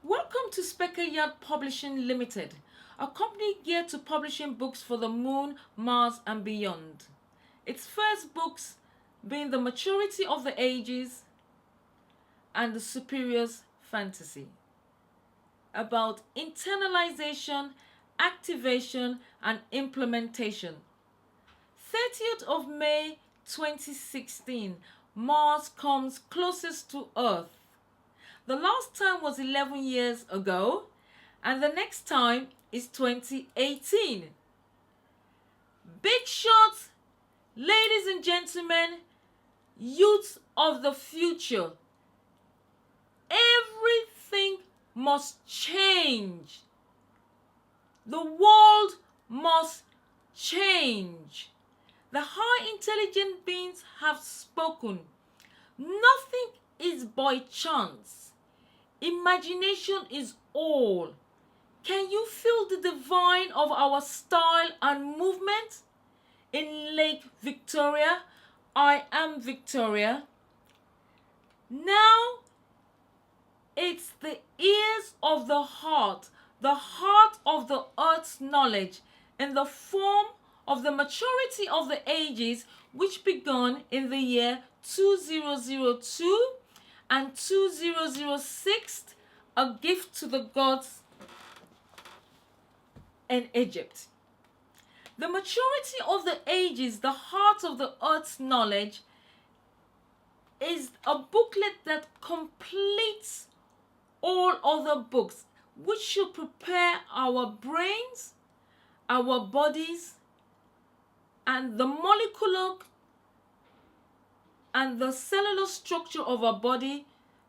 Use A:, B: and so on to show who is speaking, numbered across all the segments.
A: Welcome to Specker Yard Publishing Limited, a company geared to publishing books for the moon, Mars, and beyond. Its first books being The Maturity of the Ages and The Superior's Fantasy, about internalization, activation, and implementation. 30th of May 2016, Mars comes closest to Earth. The last time was 11 years ago, and the next time is 2018. Big shots, ladies and gentlemen, youths of the future. Everything must change. The world must change. The high intelligent beings have spoken. Nothing is by chance. Imagination is all. Can you feel the divine of our style and movement? In Lake Victoria, I am Victoria. Now it's the ears of the heart of the earth's knowledge, in the form of the maturity of the ages, which began in the year 2002 and 2006, a gift to the gods in Egypt. The maturity of the ages, the heart of the earth's knowledge, is a booklet that completes all other books, which should prepare our brains, our bodies, and the molecular and the cellular structure of our body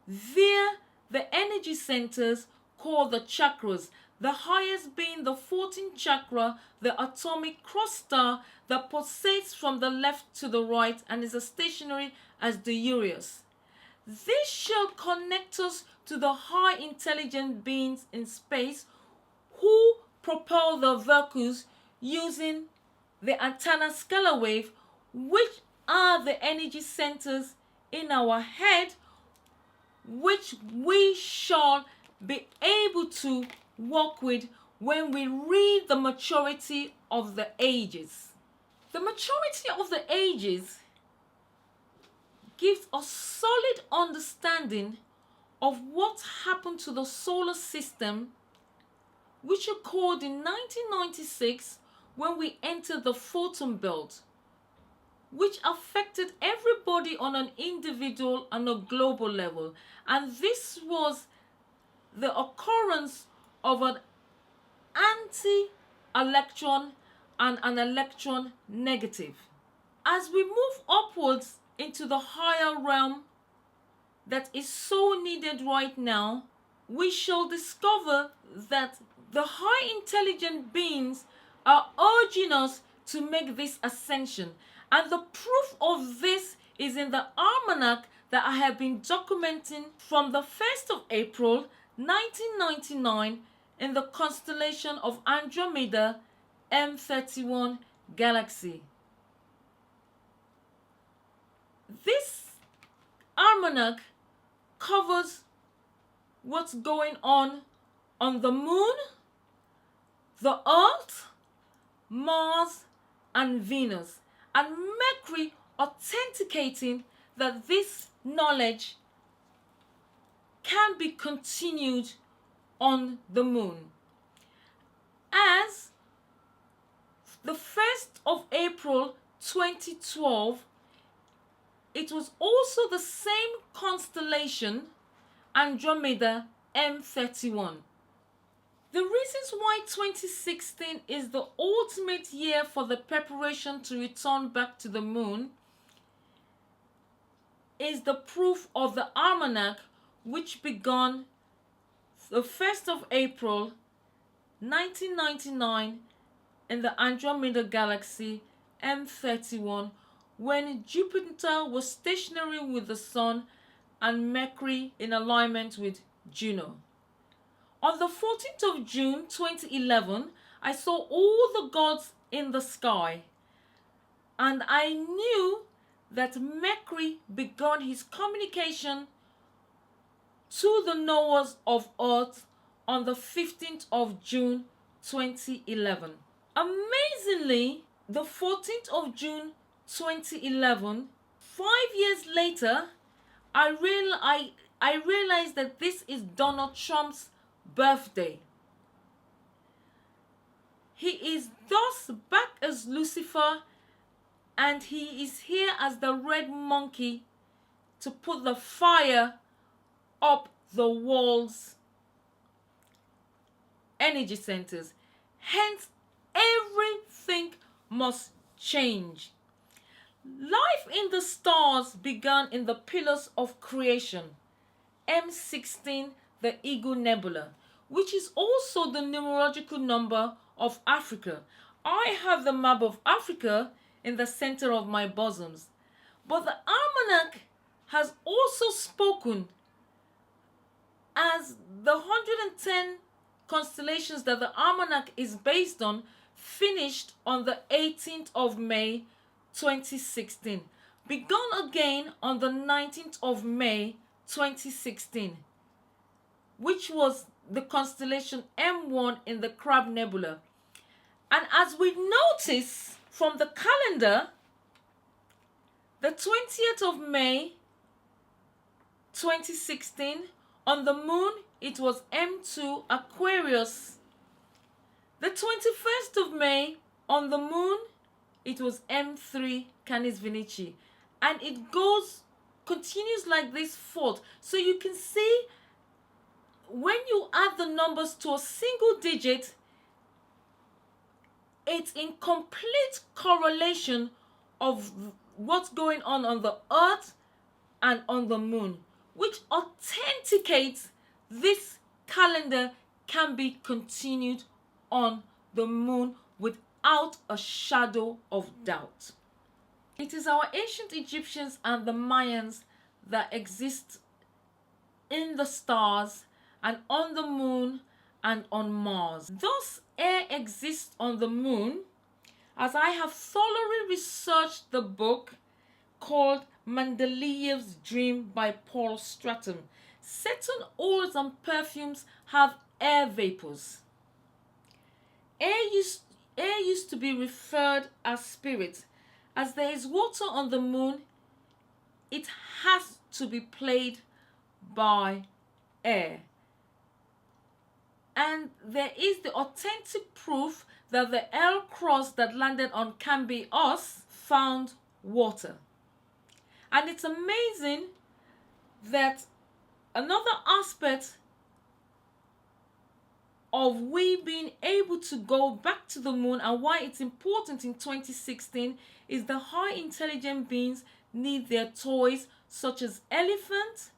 A: via the energy centers called the chakras, the highest being the 14th chakra, the atomic cross star that pulsates from the left to the right and is as stationary as the Urius. This shall connect us to the high intelligent beings in space who propel the vehicles using the antenna scalar wave, which are the energy centers in our head, which we shall be able to work with when we read the maturity of the ages. The maturity of the ages gives a solid understanding of what happened to the solar system, which occurred in 1996 when we entered the photon belt, which affected everybody on an individual and a global level. And this was the occurrence of an anti-electron and an electron negative. As we move upwards into the higher realm that is so needed right now, we shall discover that the high intelligent beings are urging us to make this ascension. And the proof of this is in the Almanac that I have been documenting from the 1st of April 1999 in the constellation of Andromeda M31 galaxy. This Almanac covers what's going on the moon, the earth, Mars, and Venus, and Mercury, authenticating that this knowledge can be continued on the moon. As the 1st of April 2012, it was also the same constellation, Andromeda M31. The reasons why 2016 is the ultimate year for the preparation to return back to the moon is the proof of the Almanac, which began the 1st of April 1999 in the Andromeda galaxy M31, when Jupiter was stationary with the Sun and Mercury in alignment with Juno. On the 14th of June 2011, I saw all the gods in the sky, and I knew that Mercury began his communication to the knowers of earth on the 15th of June 2011. Amazingly, the 14th of June 2011, 5 years later, I realized that this is Donald Trump's birthday. He is thus back as Lucifer, and he is here as the red monkey to put the fire up the world's energy centers. Hence, everything must change. Life in the stars began in the pillars of creation, M16, the Eagle Nebula, which is also the numerological number of Africa. I have the map of Africa in the center of my bosoms. But the Almanac has also spoken as the 110 constellations that the Almanac is based on finished on the 18th of May 2016, begun again on the 19th of May 2016, which was the constellation M1 in the Crab Nebula. And as we notice from the calendar, the 20th of May 2016, on the moon it was M2 Aquarius. The 21st of May, on the moon, it was M3 Canis Vinici. And it continues like this forth. So you can see when you add the numbers to a single digit, it's in complete correlation of what's going on the earth and on the moon, which authenticates this calendar can be continued on the moon without a shadow of doubt. It is our ancient Egyptians and the Mayans that exist in the stars and on the moon and on Mars. Thus, air exists on the moon, as I have thoroughly researched the book called Mendeleev's Dream by Paul Stratton. Certain oils and perfumes have air vapors. Air used to be referred as spirit. As there is water on the moon, it has to be played by air. And there is the authentic proof that the L cross that landed on Can Be Us found water. And it's amazing that another aspect of we being able to go back to the moon and why it's important in 2016 is the high intelligent beings need their toys such as elephant,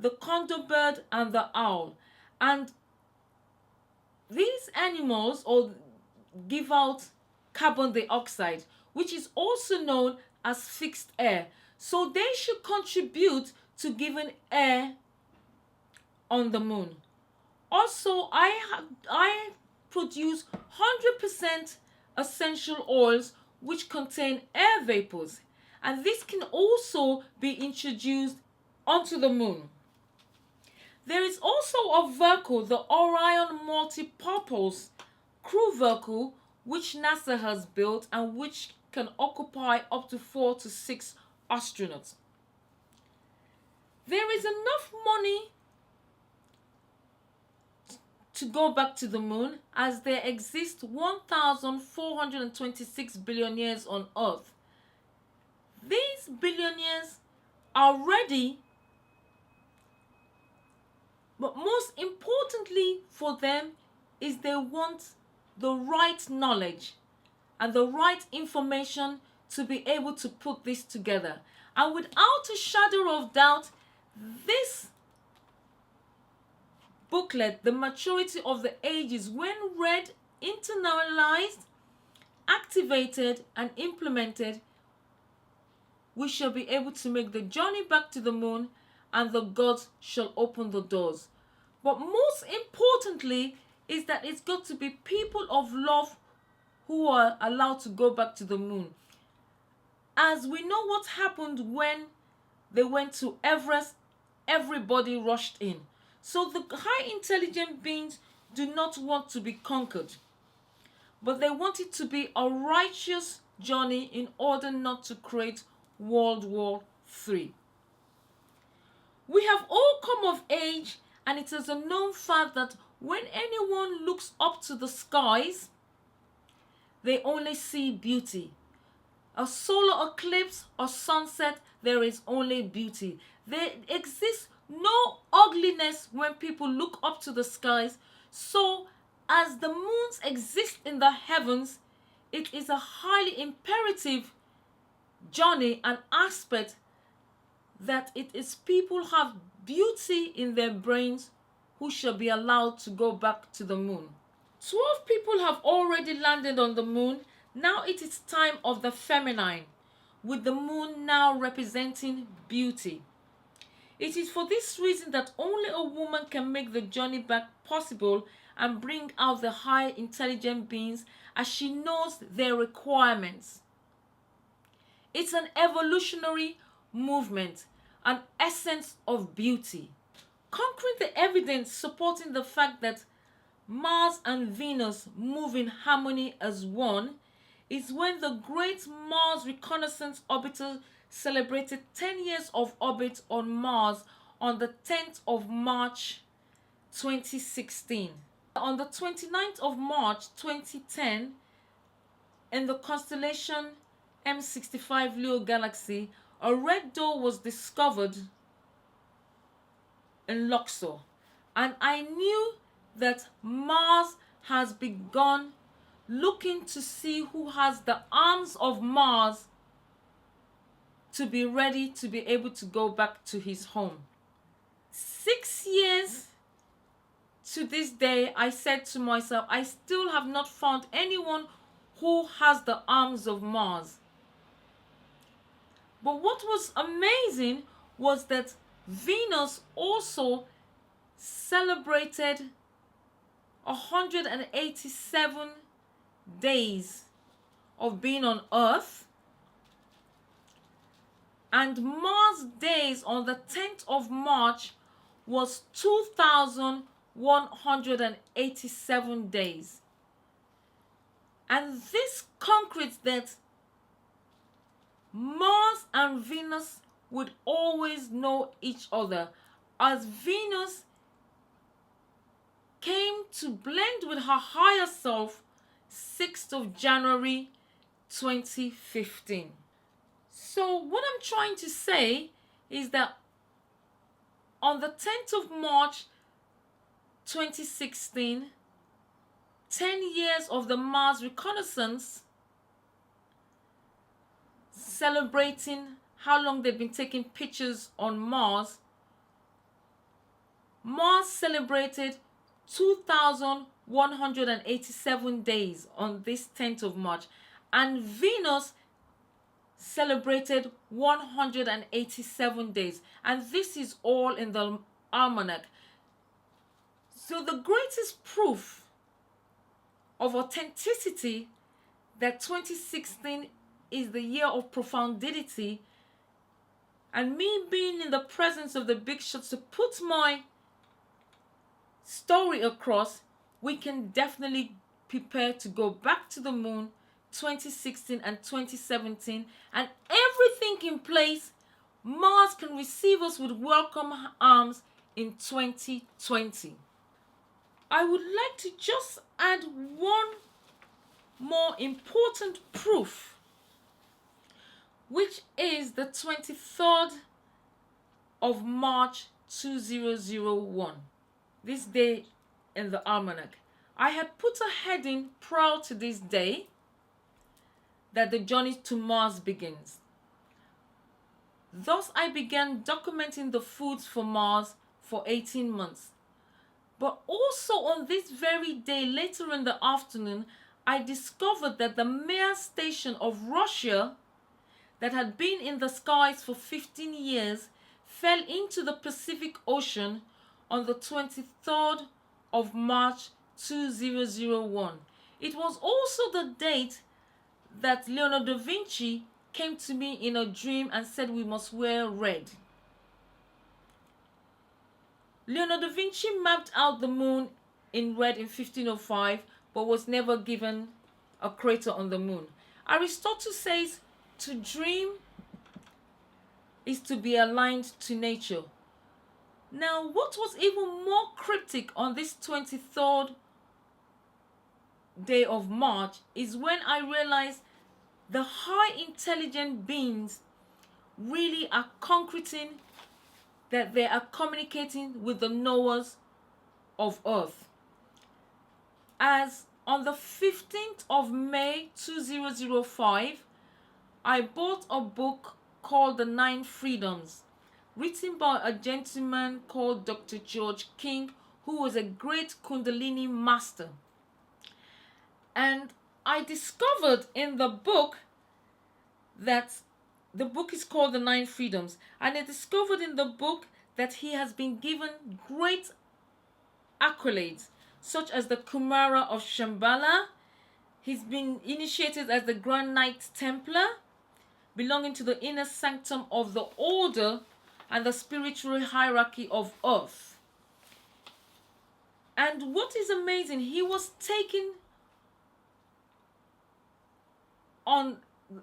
A: the condor bird, and the owl. And these animals give out carbon dioxide, which is also known as fixed air. So they should contribute to giving air on the moon. Also, I produce 100% essential oils which contain air vapors, and this can also be introduced onto the moon. There is also a vehicle, the Orion Multipurpose Crew Vehicle, which NASA has built and which can occupy up to 4 to 6 astronauts. There is enough money to go back to the moon, as there exist 1,426 billionaires on Earth. These billionaires are ready, but most importantly for them is they want the right knowledge and the right information to be able to put this together. And without a shadow of doubt, this booklet, The Maturity of the Ages, when read, internalized, activated, and implemented, we shall be able to make the journey back to the moon, and the gods shall open the doors. But most importantly is that it's got to be people of love who are allowed to go back to the moon. As we know what happened when they went to Everest everybody rushed in. So the high intelligent beings do not want to be conquered, but they want it to be a righteous journey in order not to create World War III. We have all come of age, and it is a known fact that when anyone looks up to the skies, they only see beauty. A solar eclipse or sunset, there is only beauty. There exists no ugliness when people look up to the skies. So, as the moons exist in the heavens, it is a highly imperative journey and aspect that it is people have beauty in their brains who shall be allowed to go back to the moon. 12 people have already landed on the moon. Now it is time of the feminine, with the moon now representing beauty. It is for this reason that only a woman can make the journey back possible and bring out the high intelligent beings, as she knows their requirements. It's an evolutionary movement, an essence of beauty. Conquering the evidence supporting the fact that Mars and Venus move in harmony as one is when the Great Mars Reconnaissance Orbiter celebrated 10 years of orbit on Mars on the 10th of March 2016. On the 29th of March 2010, in the constellation M65 Leo Galaxy, a red dot was discovered in Luxor, and I knew that Mars has begun looking to see who has the arms of Mars to be ready to be able to go back to his home. 6 years to this day, I said to myself, I still have not found anyone who has the arms of Mars. But what was amazing was that Venus also celebrated 187 days of being on Earth, and Mars days on the 10th of March was 2,187 days. And this concretes that Mars and Venus would always know each other, as Venus came to blend with her higher self 6th of January 2015. So what I'm trying to say is that on the 10th of March 2016, 10 years of the Mars Reconnaissance, celebrating how long they've been taking pictures on Mars, Mars celebrated 2,187 days on this 10th of March, and Venus celebrated 187 days, and this is all in the Almanac. So the greatest proof of authenticity that 2016 is the year of profundity, and me being in the presence of the big shots to put my story across, we can definitely prepare to go back to the moon 2016 and 2017, and everything in place. Mars can receive us with welcome arms in 2020. I would like to just add one more important proof, which is the 23rd of March 2001, this day in the Almanac. I had put a heading prior to this day that the journey to Mars begins. Thus, I began documenting the foods for Mars for 18 months. But also on this very day, later in the afternoon, I discovered that the Mir station of Russia that had been in the skies for 15 years fell into the Pacific Ocean on the 23rd of March 2001. It was also the date that Leonardo da Vinci came to me in a dream and said we must wear red. Leonardo da Vinci mapped out the moon in red in 1505, but was never given a crater on the moon. Aristotle says to dream is to be aligned to nature. Now, what was even more cryptic on this 23rd day of March is when I realized the high intelligent beings really are concreting that they are communicating with the knowers of Earth. As on the 15th of May 2005, I bought a book called The 9 Freedoms, written by a gentleman called Dr. George King, who was a great Kundalini master. And I discovered in the book that the book is called The 9 Freedoms. And I discovered in the book that he has been given great accolades, such as the Kumara of Shambhala. He's been initiated as the Grand Knight Templar, belonging to the inner sanctum of the order and the spiritual hierarchy of Earth. And what is amazing, he was taken on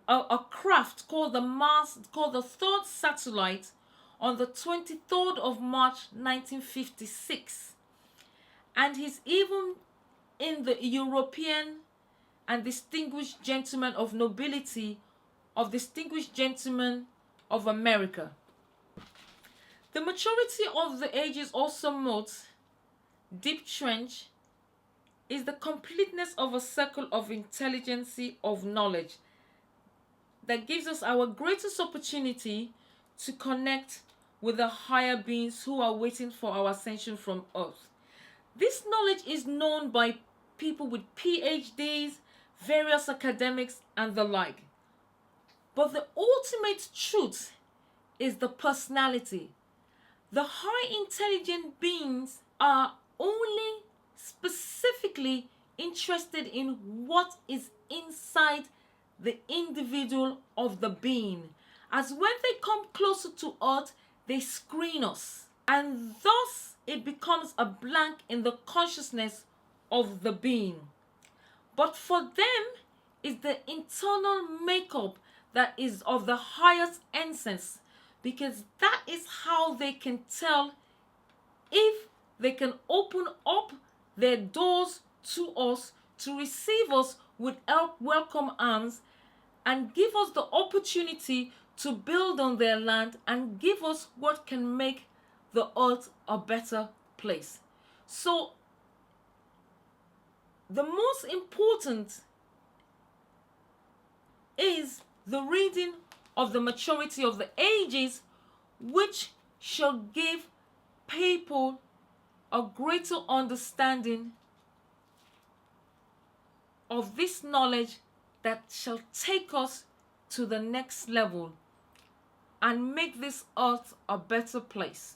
A: a craft called the Mars, called the third satellite, on the 23rd of March 1956. And he's even in the European and Distinguished Gentleman of Nobility of Distinguished Gentlemen of America. The maturity of the ages also notes deep trench is the completeness of a circle of intelligence, of knowledge, that gives us our greatest opportunity to connect with the higher beings who are waiting for our ascension from Earth. This knowledge is known by people with PhDs, various academics, and the like. But the ultimate truth is the personality. The high intelligent beings are only specifically interested in what is inside the individual of the being. As when they come closer to Earth, they screen us. And thus it becomes a blank in the consciousness of the being. But for them, it's the internal makeup that is of the highest essence, because that is how they can tell if they can open up their doors to us to receive us with welcome arms and give us the opportunity to build on their land and give us what can make the earth a better place. So the most important is the reading of the maturity of the ages, which shall give people a greater understanding of this knowledge that shall take us to the next level and make this earth a better place.